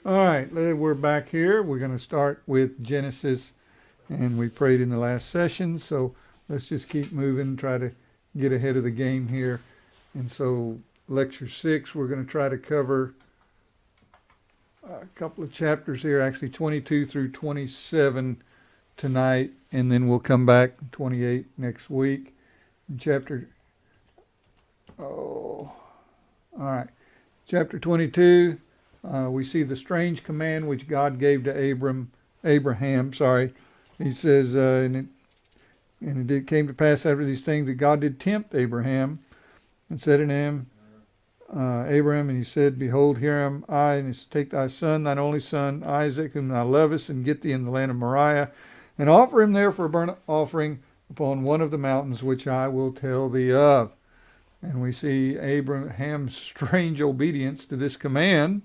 All right, we're back here. We're going to start with Genesis, and we prayed in the last session, so let's just keep moving, try to get ahead of the game here. And so, lecture 6, we're going to try to cover a couple of chapters here, actually 22 through 27 tonight, and then we'll come back 28 next week. Chapter, all right, chapter 22. We see the strange command which God gave to Abraham. He says, and it came to pass after these things that God did tempt Abraham, and said unto him, Abraham, and he said, Behold, here am I, and he said, Take thy son, thine only son, Isaac, whom thou lovest, and get thee in the land of Moriah, and offer him there for a burnt offering upon one of the mountains which I will tell thee of. And we see Abraham's strange obedience to this command.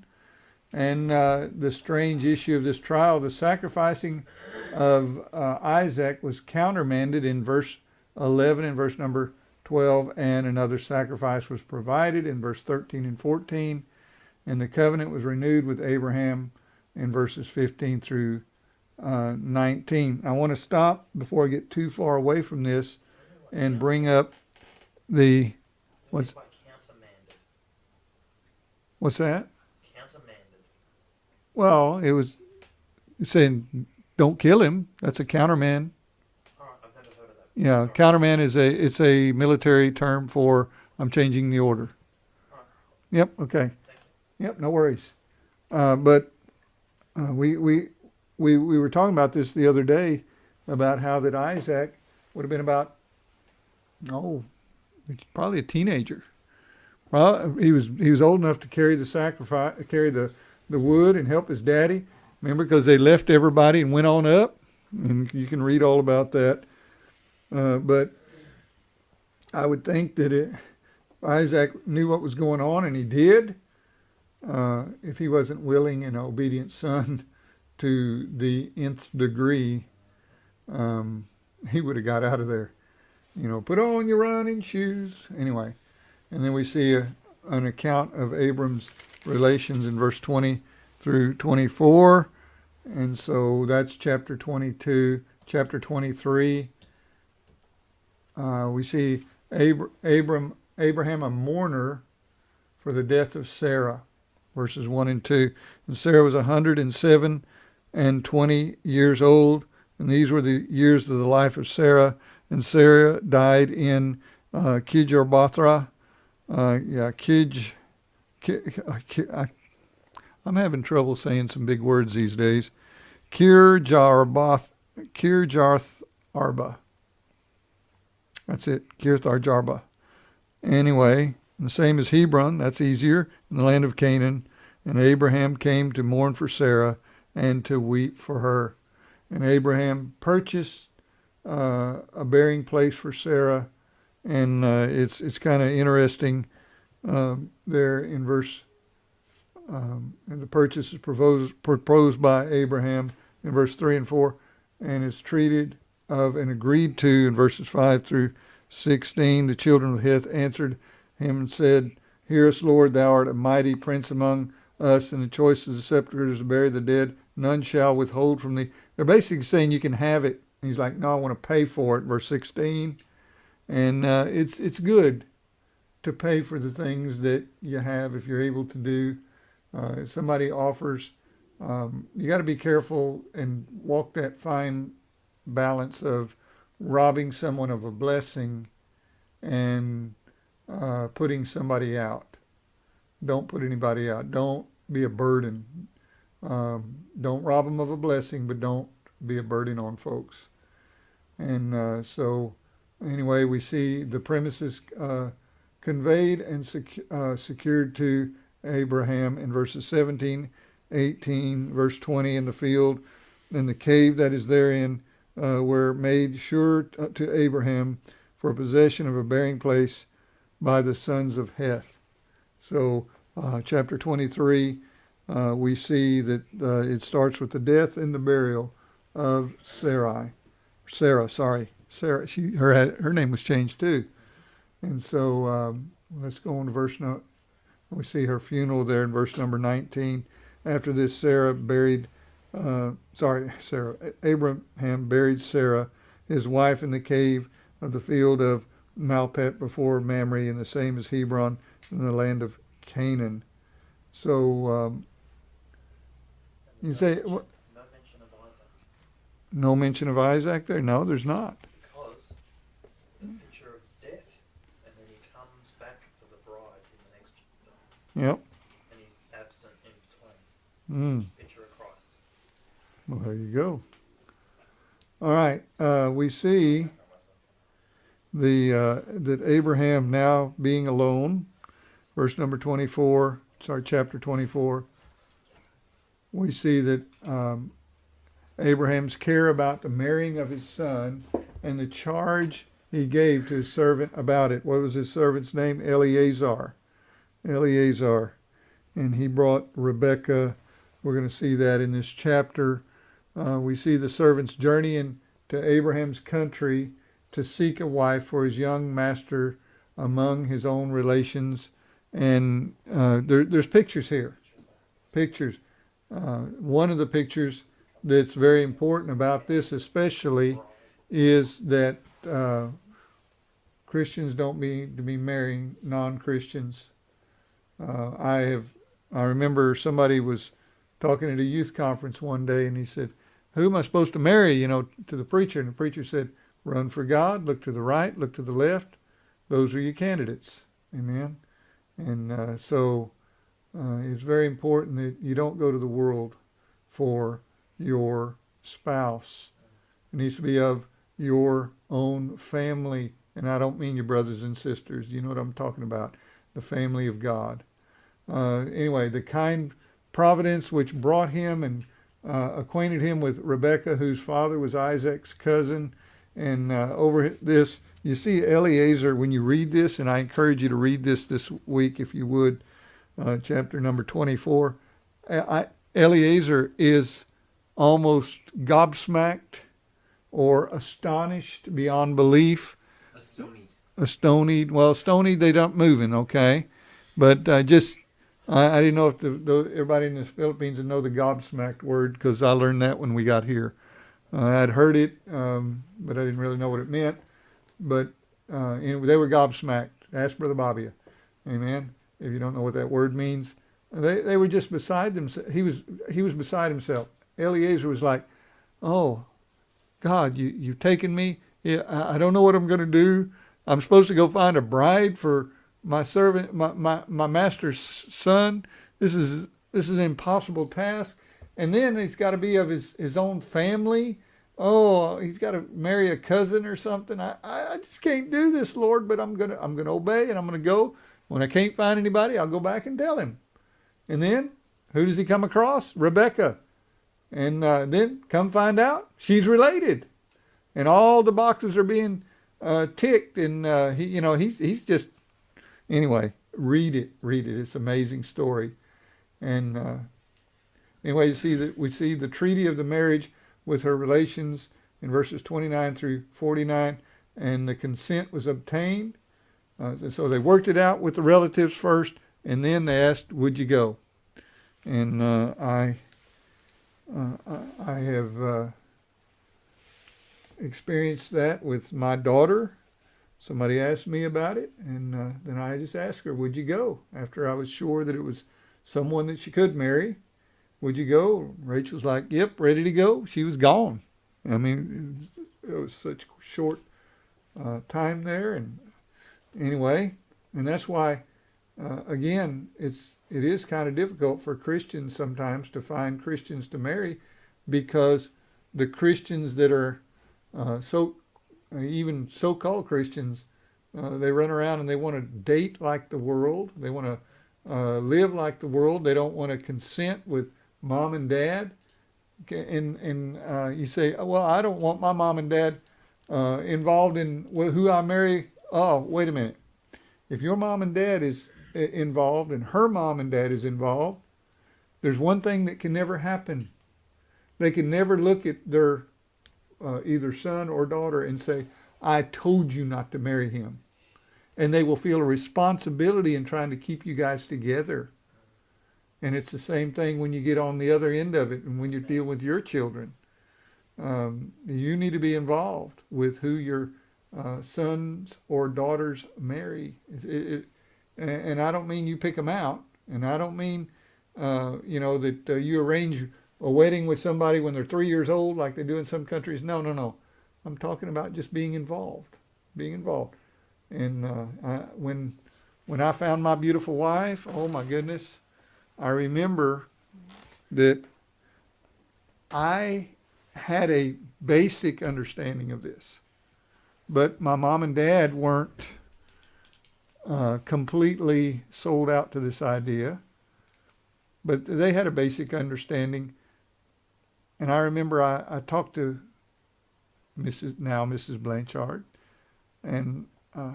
And the strange issue of this trial, the sacrificing of Isaac was countermanded in verse 11 and verse number 12, and another sacrifice was provided in verse 13 and 14, and the covenant was renewed with Abraham in verses 15 through 19. I want to stop before I get too far away from this and bring up the, what's that? Well, it was saying, don't kill him. That's a countermand. I've never heard of that. Yeah, countermand it's a military term for I'm changing the order. Yep. Okay. Yep. No worries. But we were talking about this the other day about how that Isaac would have been about probably a teenager. Well, he was old enough to carry the wood and help his daddy. Remember, because they left everybody and went on up, and you can read all about that. But I would think that Isaac knew what was going on, and he did. If he wasn't willing and obedient son to the nth degree, he would have got out of there. Put on your running shoes. Anyway, and then we see an account of Abram's relations in verse 20 through 24. And so that's chapter 22. Chapter 23, we see Abraham a mourner for the death of Sarah, verses 1 and 2. And Sarah was 107 and 20 years old, and these were the years of the life of Sarah. And Sarah died in Kijorbathra. I'm having trouble saying some big words these days. Kirjarth Arba. That's it, Kirjath Arba. Anyway, the same as Hebron, that's easier, in the land of Canaan. And Abraham came to mourn for Sarah and to weep for her. And Abraham purchased a burying place for Sarah. And it's kind of interesting there in verse, and the purchase is proposed by Abraham in verse 3 and 4, and is treated of and agreed to in verses 5 through 16. The children of Heth answered him and said, Hear us, Lord, thou art a mighty prince among us, and the choice of the sepulchres to bury the dead, none shall withhold from thee. They're basically saying you can have it. And he's like, no, I want to pay for it, verse 16. And it's good to pay for the things that you have if you're able to do. If somebody offers, you got to be careful and walk that fine balance of robbing someone of a blessing and putting somebody out. Don't put anybody out. Don't be a burden. Don't rob them of a blessing, but don't be a burden on folks. And so anyway, we see the premises conveyed and secured to Abraham in verses 17, 18, verse 20, in the field, and the cave that is therein were made sure to Abraham for possession of a burying place by the sons of Heth. So chapter 23, we see that it starts with the death and the burial of Sarah. Her name was changed too. And so let's go on to We see her funeral there in verse number 19. After this, Abraham buried Sarah, his wife, in the cave of the field of Malpet before Mamre, and the same as Hebron, in the land of Canaan. So you say No mention of Isaac. no mention of Isaac there? No, there's not. Because the picture of death, and then he comes back for the bride in the next chapter, Yep. and he's absent in between. Mm. Picture of Christ. Well, there you go. All right. We see that Abraham now being alone, verse number 24, chapter 24, we see that Abraham's care about the marrying of his son and the charge he gave to his servant about it. What was his servant's name? Eleazar. Eleazar. And he brought Rebekah. We're going to see that in this chapter. We see the servant's journey into Abraham's country to seek a wife for his young master among his own relations. And there's pictures here. Pictures. One of the pictures that's very important about this especially is that Christians don't need to be marrying non-Christians. I remember somebody was talking at a youth conference one day, and he said, "Who am I supposed to marry?" To the preacher. And the preacher said, "Run for God, look to the right, look to the left. Those are your candidates." Amen. And so it's very important that you don't go to the world for your spouse. It needs to be of your own family. And I don't mean your brothers and sisters. You know what I'm talking about. The family of God. Anyway, the kind providence which brought him and acquainted him with Rebekah, whose father was Isaac's cousin. And over this, you see Eleazar, when you read this, and I encourage you to read this week if you would, chapter number 24. Eleazar is almost gobsmacked or astonished beyond belief. Astonied. Well, stonied, they don't moving, okay? But I didn't know if everybody in the Philippines would know the gobsmacked word, because I learned that when we got here. I'd heard it, but I didn't really know what it meant. But anyway, they were gobsmacked. Ask Brother Bobby. Amen. If you don't know what that word means. They were just beside themselves. He was beside himself. Eleazar was like, "Oh, God, you've taken me. Yeah, I don't know what I'm going to do. I'm supposed to go find a bride for my servant, my master's son. This is an impossible task. And then he's got to be of his own family. Oh, he's got to marry a cousin or something. I just can't do this, Lord, but I'm gonna obey, and I'm gonna go. When I can't find anybody, I'll go back and tell him." And then who does he come across? Rebekah. And then come find out she's related, and all the boxes are being ticked. And he's just, anyway. Read it. It's an amazing story. And anyway, we see the treaty of the marriage with her relations in verses 29 through 49, and the consent was obtained. So they worked it out with the relatives first, and then they asked, "Would you go?" And I have experienced that with my daughter. Somebody asked me about it, and then I just asked her, "Would you go?" After I was sure that it was someone that she could marry. "Would you go?" Rachel's like, "Yep, ready to go." She was gone. I mean, it was such short time there. And anyway, and that's why, again, it is kind of difficult for Christians sometimes to find Christians to marry, because the Christians that are even so-called Christians, they run around and they want to date like the world. They want to live like the world. They don't want to consent with mom and dad. And you say, "Well, I don't want my mom and dad involved in who I marry." Oh, wait a minute. If your mom and dad is involved and her mom and dad is involved, there's one thing that can never happen. They can never look at their either son or daughter and say, "I told you not to marry him." and they will feel a responsibility in trying to keep you guys together. And it's the same thing when you get on the other end of it and when you deal with your children. You need to be involved with who your sons or daughters marry. And I don't mean you pick them out, and I don't mean that you arrange a wedding with somebody when they're 3 years old, like they do in some countries. No, no, no. I'm talking about just being involved, being involved. And when I found my beautiful wife, oh my goodness, I remember that I had a basic understanding of this, but my mom and dad weren't completely sold out to this idea, but they had a basic understanding. And I remember I talked to Mrs. Blanchard, and I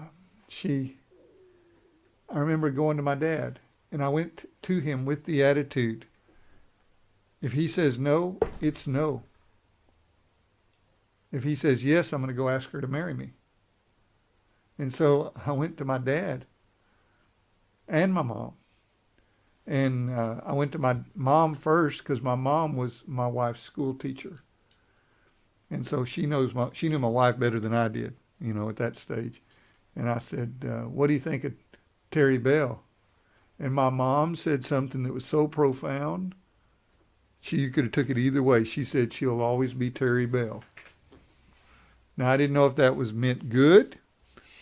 remember going to my dad, and I went to him with the attitude, if he says no, it's no. If he says yes, I'm going to go ask her to marry me. And so I went to my dad and my mom. And I went to my mom first because my mom was my wife's school teacher. And so she knew my wife better than I did, at that stage. And I said, what do you think of Terry Bell? And my mom said something that was so profound. You could have took it either way. She said, she'll always be Terry Bell. Now, I didn't know if that was meant good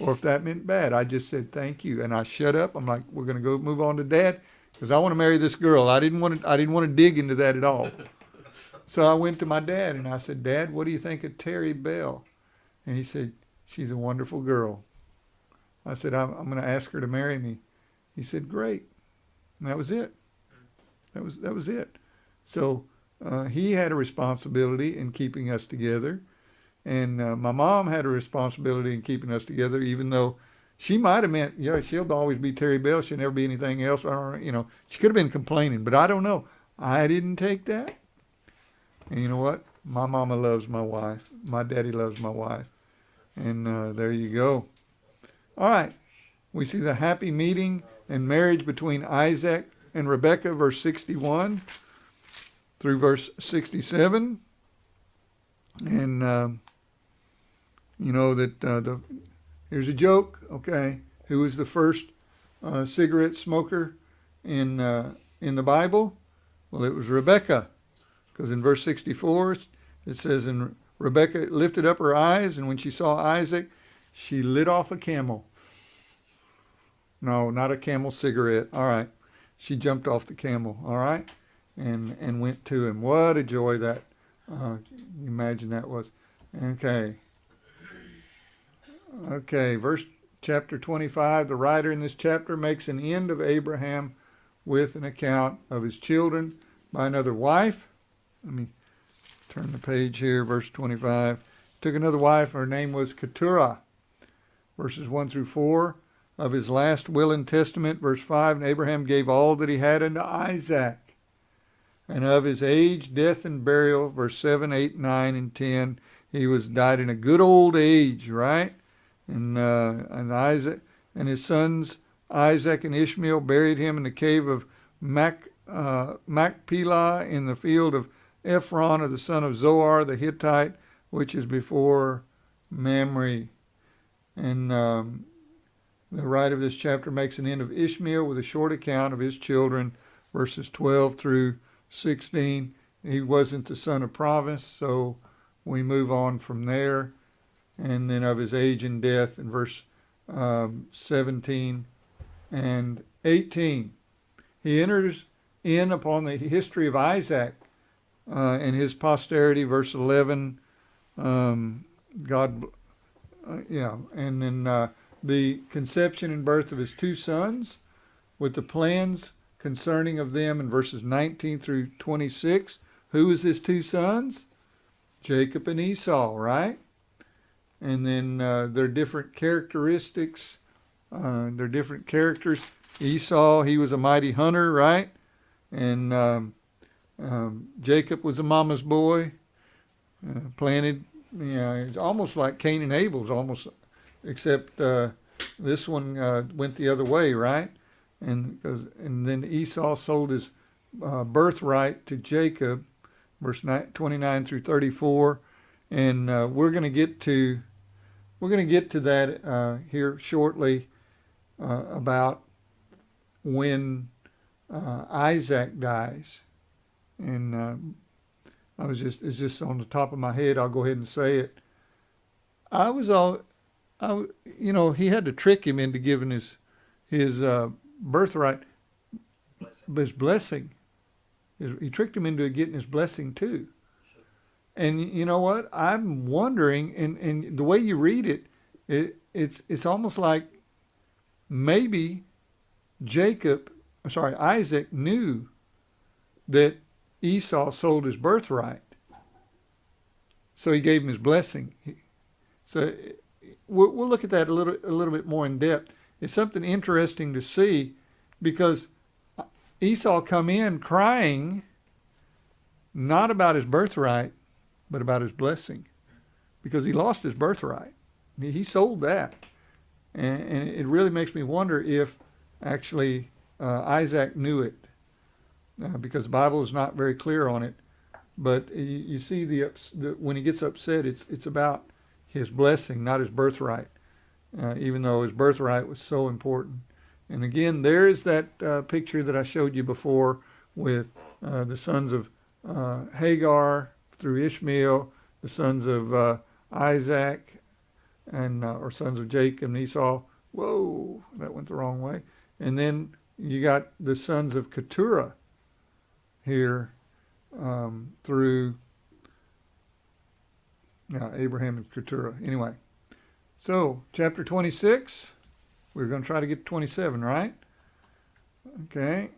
or if that meant bad. I just said, thank you. And I shut up. I'm like, we're going to go move on to Dad because I want to marry this girl. I didn't want to dig into that at all. So I went to my dad and I said, Dad, what do you think of Terry Bell? And he said, she's a wonderful girl. I said, I'm going to ask her to marry me. He said, great. And that was it. That was it. So he had a responsibility in keeping us together. And my mom had a responsibility in keeping us together, even though she might have meant, she'll always be Terry Bell. She'll never be anything else. Or, she could have been complaining, but I don't know. I didn't take that. And you know what? My mama loves my wife. My daddy loves my wife. And there you go. All right. We see the happy meeting and marriage between Isaac and Rebekah, verse 61 through verse 67. And, here's a joke, okay? Who was the first cigarette smoker in the Bible? Well, it was Rebekah. Because in verse 64, it says, and Rebekah lifted up her eyes, and when she saw Isaac, she lit off a camel. No, not a camel cigarette. All right. She jumped off the camel, all right, and went to him. What a joy that, imagine that was. Okay, verse chapter 25, the writer in this chapter makes an end of Abraham with an account of his children by another wife. Let me turn the page here, verse 25. Took another wife, her name was Keturah. Verses 1 through 4. Of his last will and testament, verse 5, and Abraham gave all that he had unto Isaac. And of his age, death, and burial, verse 7, 8, 9, and 10, he died in a good old age, right? And Isaac and his sons, Isaac and Ishmael, buried him in the cave of Machpelah in the field of Ephron of the son of Zohar the Hittite, which is before Mamre. And the writer of this chapter makes an end of Ishmael with a short account of his children, verses 12 through 16. He wasn't the son of promise, so we move on from there. And then of his age and death in verse 17 and 18. He enters in upon the history of Isaac and his posterity, verse 11. And then the conception and birth of his two sons, with the plans concerning of them in verses 19 through 26. Who was his two sons? Jacob and Esau, right? And then their different characteristics, their different characters. Esau, he was a mighty hunter, right? And Jacob was a mama's boy, planted. It's almost like Cain and Abel's, almost, except This one went the other way, right? And then Esau sold his birthright to Jacob, verse 29 through 34, and we're going to get to that here shortly about when Isaac dies, and it's just on the top of my head. I'll go ahead and say it. He had to trick him into giving his birthright, his blessing. He tricked him into getting his blessing too. And you know what? I'm wondering, and the way you read it, it's almost like maybe Isaac knew that Esau sold his birthright, so he gave him his blessing. So we'll look at that a little bit more in depth. It's something interesting to see, because Esau come in crying not about his birthright, but about his blessing, because he lost his birthright. He sold that, and it really makes me wonder if actually Isaac knew it, because the Bible is not very clear on it. But you see when he gets upset, it's about his blessing, not his birthright, even though his birthright was so important. And again, there's that picture that I showed you before with the sons of Hagar through Ishmael, the sons of Isaac, and or sons of Jacob and Esau. Whoa, that went the wrong way. And then you got the sons of Keturah here through Abraham and Keturah. Anyway, so chapter 26, we're going to try to get to 27, right? Okay,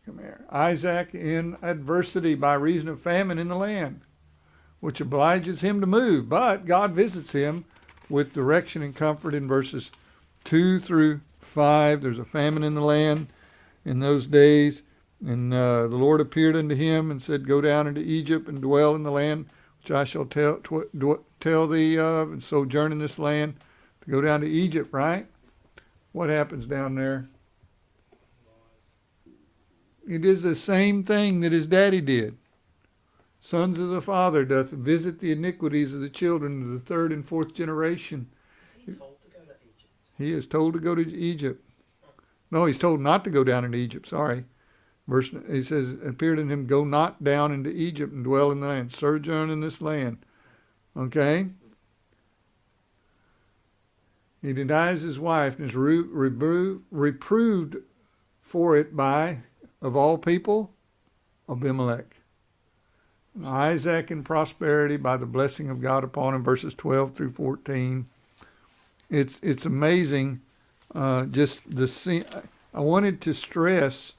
come here. Isaac in adversity by reason of famine in the land, which obliges him to move, but God visits him with direction and comfort in verses 2 through 5. There's a famine in the land in those days, and the Lord appeared unto him and said, go down into Egypt and dwell in the land which I shall tell thee of, and sojourn in this land. To go down to Egypt, right? What happens down there? It is the same thing that his daddy did. Sons of the father doth visit the iniquities of the children of the third and fourth generation. Is he told to go to Egypt? He is told to go to Egypt. No, he's told not to go down into Egypt. Sorry. He says, appeared in him, go not down into Egypt and dwell in the land. Sojourn in this land. Okay? He denies his wife and is reproved for it by, of all people, Abimelech. Isaac in prosperity by the blessing of God upon him, verses 12 through 14. It's amazing, just the sin. I wanted to stress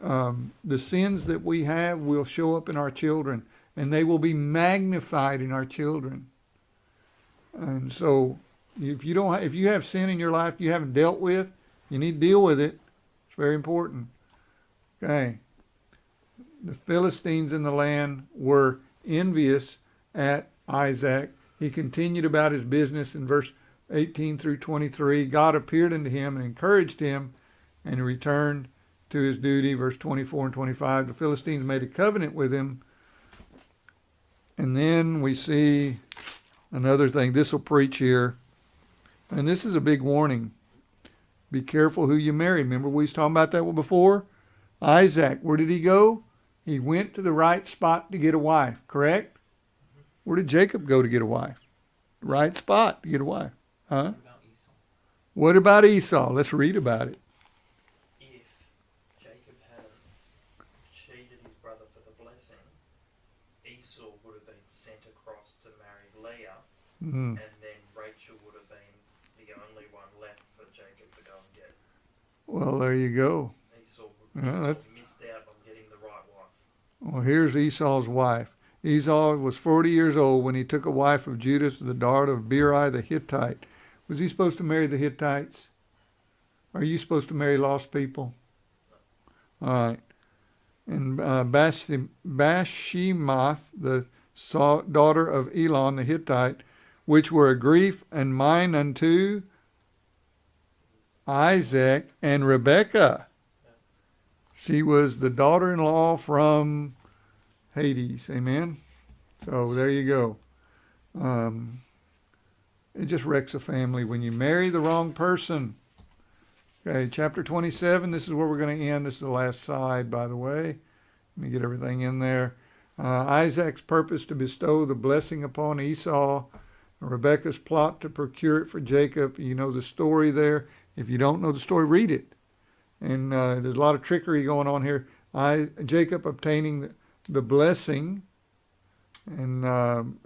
the sins that we have will show up in our children, and they will be magnified in our children. And so, if you have sin in your life you haven't dealt with, you need to deal with it. It's very important. Okay. The Philistines in the land were envious at Isaac. He continued about his business in verse 18 through 23. God appeared unto him and encouraged him, and he returned to his duty. Verse 24 and 25. The Philistines made a covenant with him. And then we see another thing. This will preach here. And this is a big warning. Be careful who you marry. Remember we was talking about that one before? Isaac, where did he go? He went to the right spot to get a wife, correct? Where did Jacob go to get a wife? The right spot to get a wife. Huh? What about Esau? Let's read about it. If Jacob had cheated his brother for the blessing, Esau would have been sent across to marry Leah, and then Rachel would have been the only one left for Jacob to go and get. Well, there you go. Esau Yeah, missed out on getting the right wife. Well, here's Esau's wife. Esau was 40 years old when he took a wife of Judah, the daughter of Beeri the Hittite. Was he supposed to marry the Hittites? Are you supposed to marry lost people? All right. And Bashemath, the daughter of Elon the Hittite, which were a grief and mine unto Isaac and Rebekah. She was the daughter-in-law from Hades. Amen. So there you go. It just wrecks a family when you marry the wrong person. Okay, chapter 27. This is where we're going to end. This is the last side, by the way. Let me get everything in there. Isaac's purpose to bestow the blessing upon Esau. Rebekah's plot to procure it for Jacob. You know the story there. If you don't know the story, read it. And there's a lot of trickery going on here. Jacob obtaining the blessing in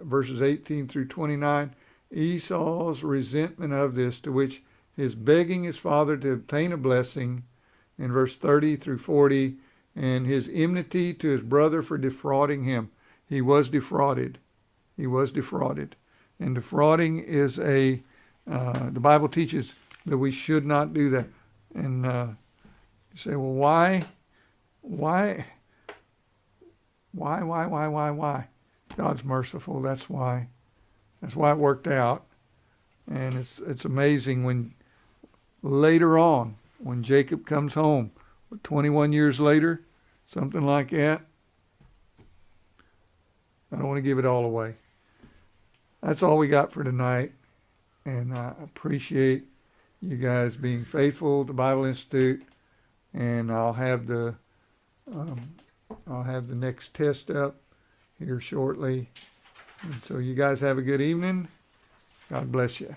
verses 18 through 29. Esau's resentment of this, to which his begging his father to obtain a blessing in verse 30 through 40, and his enmity to his brother for defrauding him. He was defrauded. He was defrauded. And defrauding is the Bible teaches that we should not do that. And you say, well, why? God's merciful. That's why. That's why it worked out. And it's amazing when later on, when Jacob comes home, 21 years later, something like that. I don't want to give it all away. That's all we got for tonight. And I appreciate you guys being faithful to Bible Institute. And I'll have the next test up here shortly. And so you guys have a good evening. God bless you.